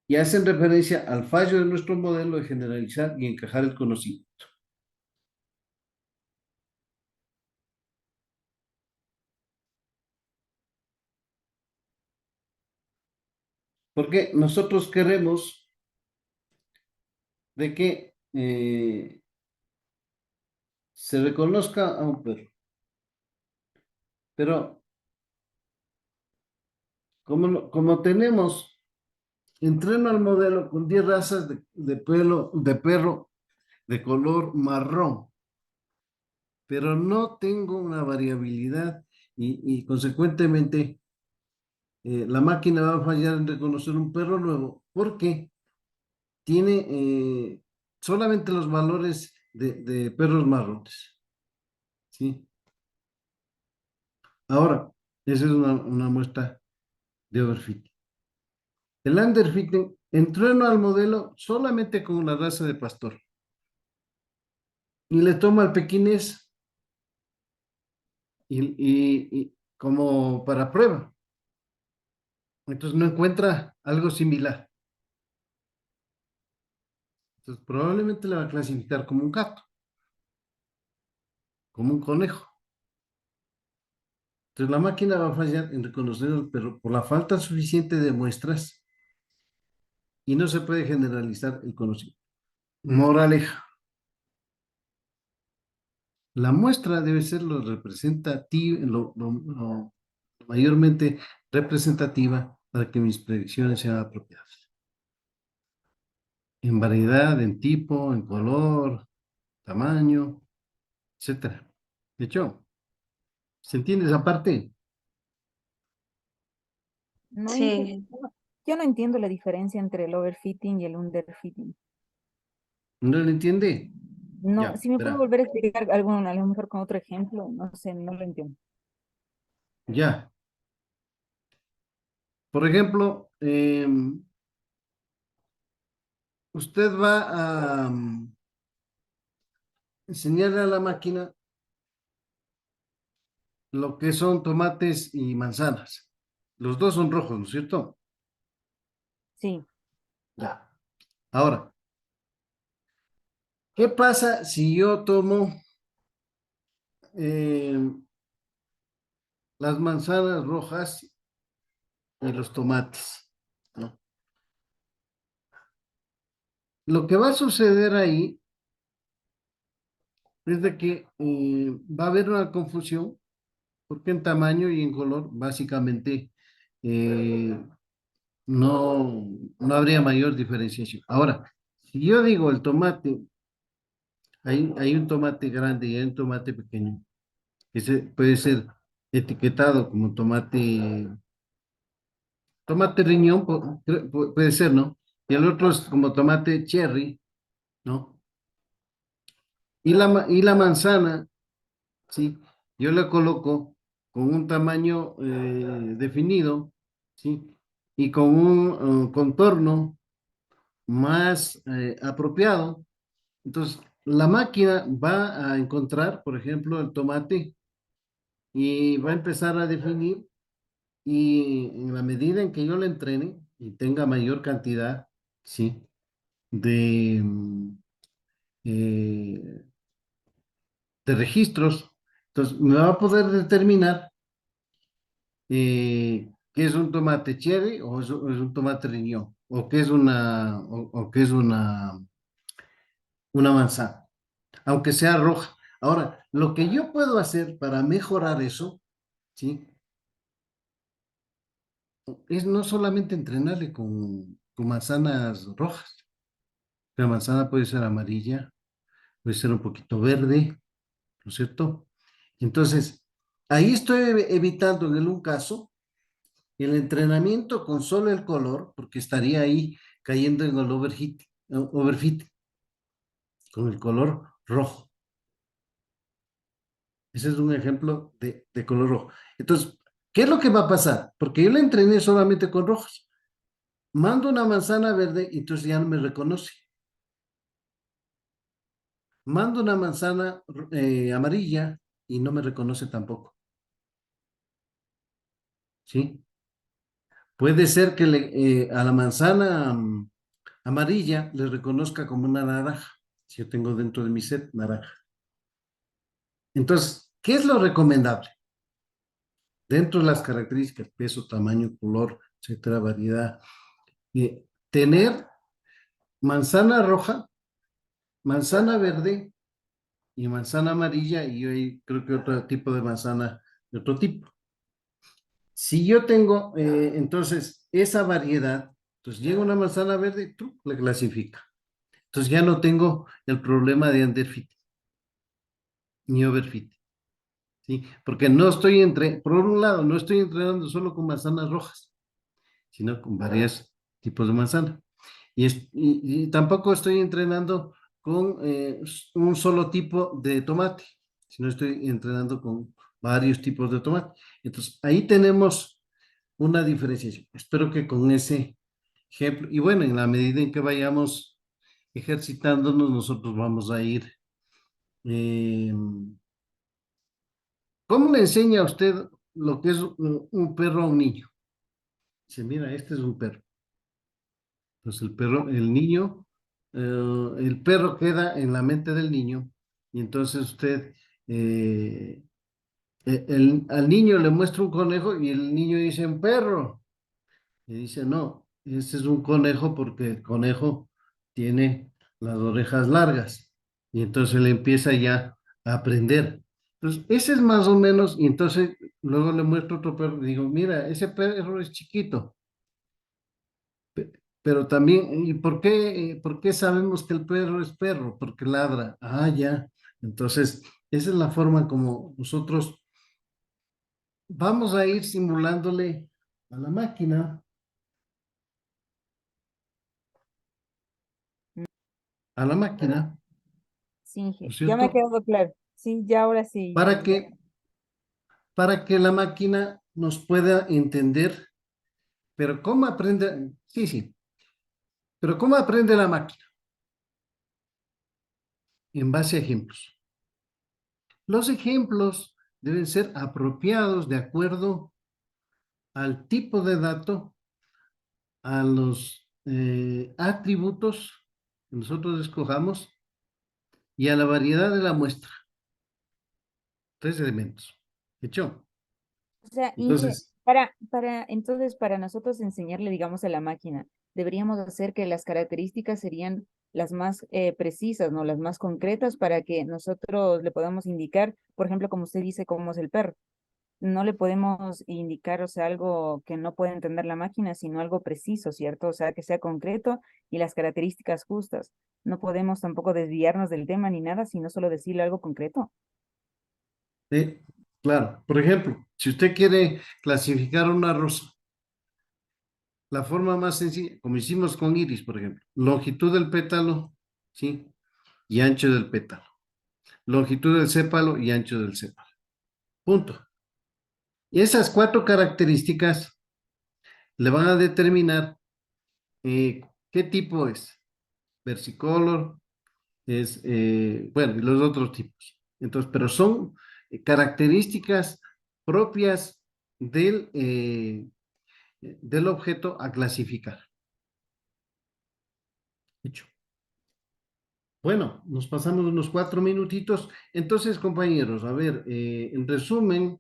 [SPEAKER 2] Y hacen referencia al fallo de nuestro modelo de generalizar y encajar el conocimiento. Porque nosotros queremos de que se reconozca a un perro. Pero como tenemos, entreno al modelo con 10 razas de perro de color marrón, pero no tengo una variabilidad y consecuentemente la máquina va a fallar en reconocer un perro nuevo porque tiene solamente los valores de perros marrones. ¿Sí? Ahora, esa es una muestra de overfitting. El underfitting, entreno al modelo solamente con una raza de pastor y le tomo al pequinés y como para prueba. Entonces no encuentra algo similar. Entonces probablemente le va a clasificar como un gato, como un conejo. Entonces la máquina va a fallar en reconocer al perro por la falta suficiente de muestras y no se puede generalizar el conocimiento. Moraleja. La muestra debe ser lo representativo, lo mayormente representativa para que mis predicciones sean apropiadas. En variedad, en tipo, en color, tamaño, etcétera. De hecho, ¿se entiende esa parte?
[SPEAKER 5] No
[SPEAKER 6] Sí,
[SPEAKER 5] yo no entiendo la diferencia entre el overfitting y el underfitting.
[SPEAKER 2] ¿No lo entiende?
[SPEAKER 5] No,
[SPEAKER 2] Ya,
[SPEAKER 5] si me puedo
[SPEAKER 2] verá.
[SPEAKER 5] volver a explicar algo, a lo mejor con otro ejemplo, no sé, no lo entiendo.
[SPEAKER 2] Ya. Por ejemplo, usted va a enseñarle a la máquina lo que son tomates y manzanas. Los dos son rojos, ¿no es cierto?
[SPEAKER 5] Sí,
[SPEAKER 2] Ya. Ahora, ¿qué pasa si yo tomo eh, las manzanas rojas y los tomates? ¿No? Lo que va a suceder ahí es de que va a haber una confusión, porque en tamaño y en color, básicamente, eh, no habría mayor diferenciación. Ahora, si yo digo el tomate, hay un tomate grande y hay un tomate pequeño, ese puede ser etiquetado como tomate riñón, puede ser, ¿no? Y el otro es como tomate cherry, ¿no? Y la manzana, ¿sí? Yo la coloco con un tamaño definido, ¿sí? Y con un contorno más apropiado. Entonces, la máquina va a encontrar, por ejemplo, el tomate y va a empezar a definir y en la medida en que yo le entrene y tenga mayor cantidad, ¿sí? De, eh, de registros, entonces me va a poder determinar qué es un tomate cherry o es un tomate riñón o qué es o qué es una manzana, aunque sea roja. Ahora, lo que yo puedo hacer para mejorar eso, ¿sí? Es no solamente entrenarle con manzanas rojas. La manzana puede ser amarilla, puede ser un poquito verde, ¿no es cierto? Entonces, ahí estoy evitando en un caso el entrenamiento con solo el color, porque estaría ahí cayendo en el overfit, con el color rojo. Ese es un ejemplo de color rojo. Entonces, ¿qué es lo que va a pasar? Porque yo le entrené solamente con rojos. Mando una manzana verde y entonces ya no me reconoce. Mando una manzana amarilla y no me reconoce tampoco. ¿Sí? Puede ser que a la manzana amarilla le reconozca como una naranja. Si yo tengo dentro de mi set naranja. Entonces, ¿qué es lo recomendable? Dentro de las características, peso, tamaño, color, etcétera, variedad, tener manzana roja, manzana verde y manzana amarilla, y yo creo que otro tipo de manzana de otro tipo. Si yo tengo entonces esa variedad, entonces llega una manzana verde, tú la clasifica. Entonces ya no tengo el problema de underfit ni overfit, ¿sí? Porque no estoy por un lado, no estoy entrenando solo con manzanas rojas, sino con varios tipos de manzana. Y tampoco estoy entrenando con un solo tipo de tomate, sino estoy entrenando con varios tipos de tomate. Entonces, ahí tenemos una diferenciación. Espero que con ese ejemplo, y bueno, en la medida en que vayamos ejercitándonos, nosotros vamos a ir. eh, ¿Cómo le enseña a usted lo que es un perro a un niño? Dice, mira, este es un perro. Entonces el perro, el perro queda en la mente del niño y entonces usted al niño le muestra un conejo y el niño dice un perro. Y dice, no, ese es un conejo porque el conejo tiene las orejas largas. Y entonces le empieza ya a aprender. Entonces, ese es más o menos, y entonces luego le muestro otro perro y digo, mira, ese perro es chiquito. Pero también, ¿y por qué sabemos que el perro es perro? Porque ladra. Ah, ya. Entonces, esa es la forma como nosotros vamos a ir simulándole a la máquina, a la máquina,
[SPEAKER 5] sí,
[SPEAKER 2] ¿no es
[SPEAKER 5] ya me ha
[SPEAKER 2] cierto?
[SPEAKER 5] quedado claro. Sí, ya ahora sí,
[SPEAKER 2] Para para que la máquina nos pueda entender. Pero ¿cómo aprende? Sí, sí. Pero ¿cómo aprende la máquina? En base a ejemplos. Los ejemplos deben ser apropiados de acuerdo al tipo de dato, a los atributos que nosotros escojamos y a la variedad de la muestra. 3 elementos. ¿Hecho?
[SPEAKER 5] O sea, Inge,
[SPEAKER 2] Entonces,
[SPEAKER 5] entonces, para nosotros enseñarle, digamos, a la máquina, deberíamos hacer que las características serían las más precisas, ¿no? Las más concretas para que nosotros le podamos indicar, por ejemplo, como usted dice, cómo es el perro. No le podemos indicar, o sea, algo que no puede entender la máquina, sino algo preciso, ¿cierto? O sea, que sea concreto y las características justas. No podemos tampoco desviarnos del tema ni nada, sino solo decirle algo concreto.
[SPEAKER 2] eh, claro, por ejemplo, si usted quiere clasificar una rosa, la forma más sencilla, como hicimos con iris, por ejemplo, longitud del pétalo, ¿sí? Y ancho del pétalo. Longitud del sépalo y ancho del sépalo. Punto. Y esas 4 características le van a determinar qué tipo es. Versicolor, bueno, y los otros tipos. Entonces, pero son características propias del objeto a clasificar. Hecho. Bueno, nos pasamos unos 4 minutitos. Entonces, compañeros, a ver, en resumen,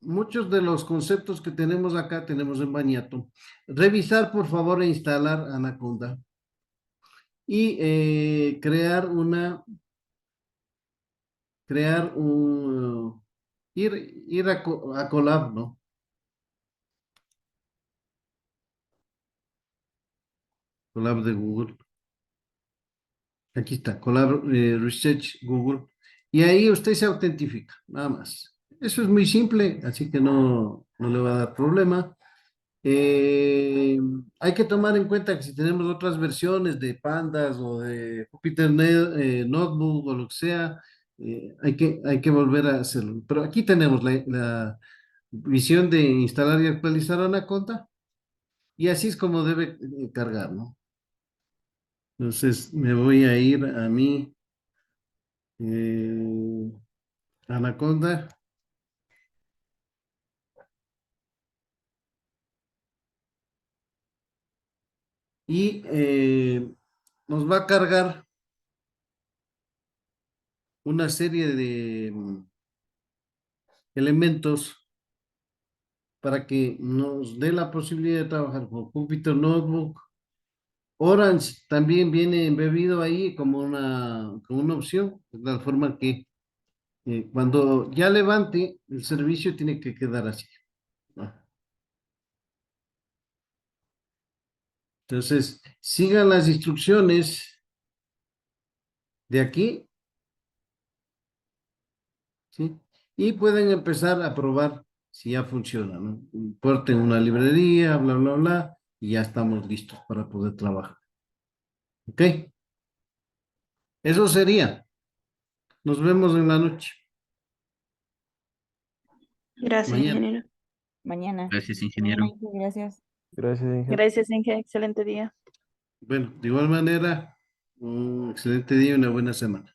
[SPEAKER 2] muchos de los conceptos que tenemos acá tenemos en Baniato. Revisar, por favor, e instalar Anaconda. Y ir a Colab, ¿no? Colab de Google. Aquí está, Colab Research Google. Y ahí usted se autentifica, nada más. Eso es muy simple, así que no le va a dar problema. Hay que tomar en cuenta que si tenemos otras versiones de Pandas o de Jupyter Notebook o lo que sea, hay que volver a hacerlo. Pero aquí tenemos la visión de instalar y actualizar Anaconda y así es como debe cargar, ¿no? Entonces me voy a ir a mi eh, Anaconda y nos va a cargar una serie de elementos para que nos dé la posibilidad de trabajar con Jupyter Notebook. Orange también viene embebido ahí como una opción, de tal forma que cuando ya levante el servicio tiene que quedar así, ¿no? Entonces, sigan las instrucciones de aquí, ¿sí? Y pueden empezar a probar si ya funciona, ¿no? Importen una librería, bla, bla, bla, y ya estamos listos para poder trabajar. ¿Ok? Eso sería. Nos vemos en la noche.
[SPEAKER 6] Gracias,
[SPEAKER 2] Mañana.
[SPEAKER 6] ingeniero.
[SPEAKER 5] Mañana.
[SPEAKER 1] Gracias,
[SPEAKER 5] Mañana,
[SPEAKER 1] ingeniero.
[SPEAKER 5] Inge, gracias.
[SPEAKER 7] Gracias, Inge.
[SPEAKER 6] Gracias, Inge. Excelente día.
[SPEAKER 2] Bueno, de igual manera, un excelente día y una buena semana.